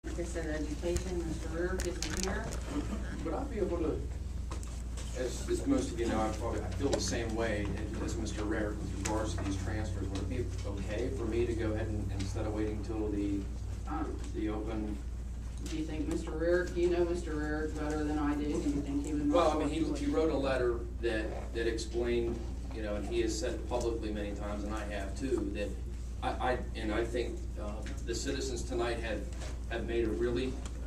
Like I said, education, Mr. Rearic isn't here. Would I be able to, as most of you know, I feel the same way as Mr. Rearic with regards to these transfers. Would it be okay for me to go ahead and, instead of waiting until the open? Do you think Mr. Rearic, you know Mr. Rearic better than I do? Do you think he would? Well, I mean, he wrote a letter that explained, you know, and he has said publicly many times, and I have too, that I think the citizens tonight have made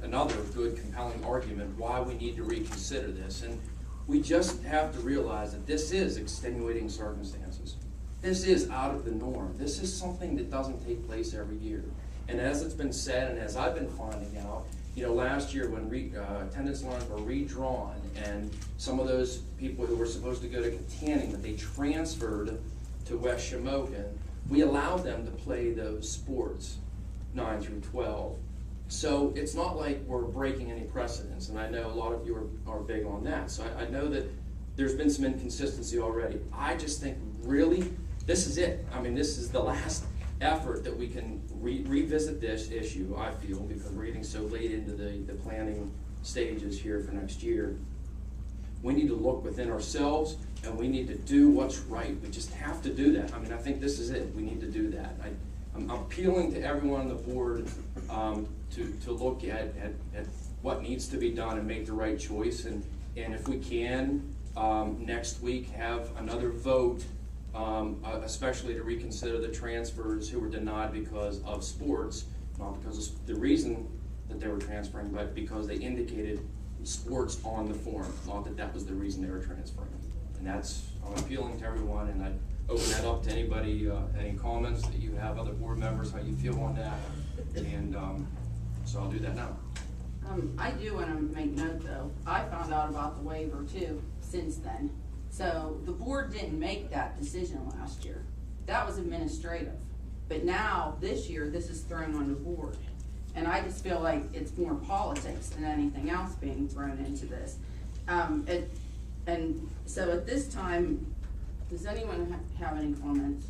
another good, compelling argument why we need to reconsider this. And we just have to realize that this is extenuating circumstances. This is out of the norm. This is something that doesn't take place every year. And as it's been said, and as I've been finding out, you know, last year when attendance lines were redrawn, and some of those people who were supposed to go to Katanning, but they transferred to West Shamokin, we allowed them to play those sports, 9 through 12. So it's not like we're breaking any precedents, and I know a lot of you are big on that. So I know that there's been some inconsistency already. I just think really, this is it. I mean, this is the last effort that we can revisit this issue, I feel, because we're getting so late into the planning stages here for next year. We need to look within ourselves, and we need to do what's right. We just have to do that. I mean, I think this is it. We need to do that. I'm appealing to everyone on the board to look at what needs to be done and make the right choice. And if we can, next week, have another vote, especially to reconsider the transfers who were denied because of sports, not because of the reason that they were transferring, but because they indicated sports on the form, not that that was the reason they were transferring. And I'm appealing to everyone, and I open that up to anybody, any comments that you have, other board members, how you feel on that. And so I'll do that now. I do want to make note though, I found out about the waiver too since then. So the board didn't make that decision last year. That was administrative. But now, this year, this is thrown on the board. And I just feel like it's more politics than anything else being thrown into this. And so at this time, does anyone have any comments?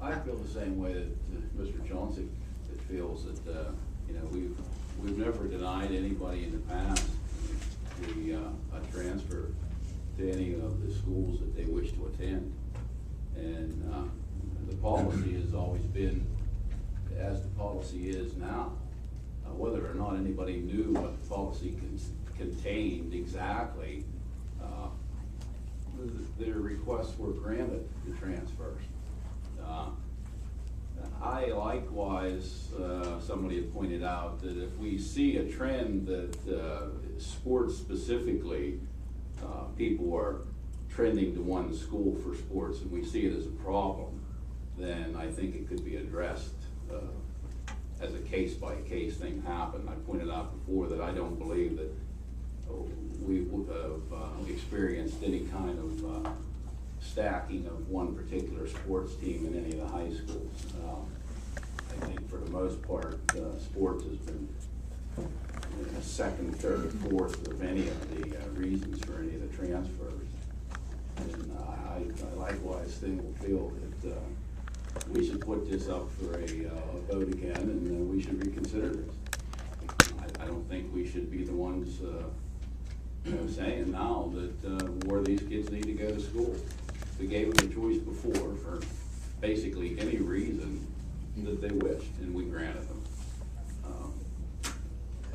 I feel the same way that Mr. Choncek feels that, you know, we've never denied anybody in the past a transfer to any of the schools that they wish to attend. And the policy has always been, as the policy is now, whether or not anybody knew what the policy contained exactly, their requests were granted, the transfers. I likewise, somebody had pointed out that if we see a trend that sports specifically, people are trending to one school for sports, and we see it as a problem, then I think it could be addressed as a case-by-case thing happen. I pointed out before that I don't believe that we would have experienced any kind of stacking of one particular sports team in any of the high schools. I think for the most part, sports has been second, third, fourth of any of the reasons for any of the transfers. And I likewise feel that we should put this up for a vote again, and we should reconsider this. I don't think we should be the ones saying now that where these kids need to go to school. We gave them a choice before for basically any reason that they wished, and we granted them.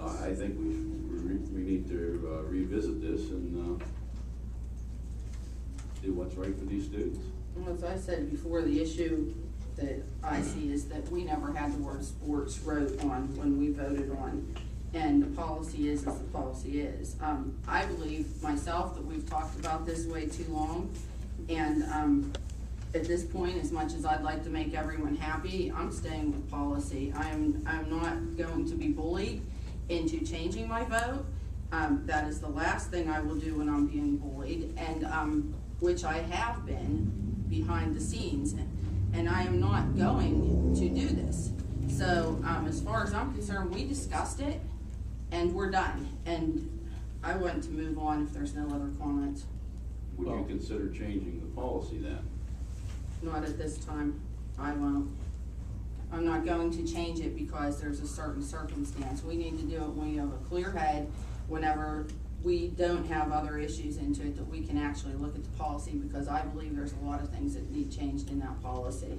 I think we need to revisit this and do what's right for these students. Well, as I said before, the issue that I see is that we never had the word sports wrote on when we voted on, and the policy is as the policy is. I believe myself that we've talked about this way too long, and at this point, as much as I'd like to make everyone happy, I'm staying with policy. I'm not going to be bullied into changing my vote. That is the last thing I will do when I'm being bullied, and which I have been behind the scenes, and I am not going to do this. So as far as I'm concerned, we discussed it, and we're done. And I want to move on if there's no other comments. Would you consider changing the policy then? Not at this time. I won't. I'm not going to change it because there's a certain circumstance. We need to do it when we have a clear head, whenever we don't have other issues into it, that we can actually look at the policy, because I believe there's a lot of things that need changed in that policy.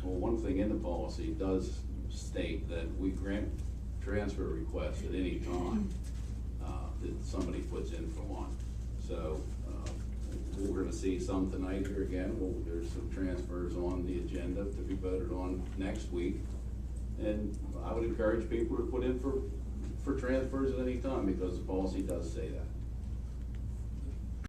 Well, one thing in the policy does state that we grant transfer requests at any time that somebody puts in for one. So we're gonna see some tonight here again. There's some transfers on the agenda to be voted on next week. And I would encourage people to put in for transfers at any time, because the policy does say that.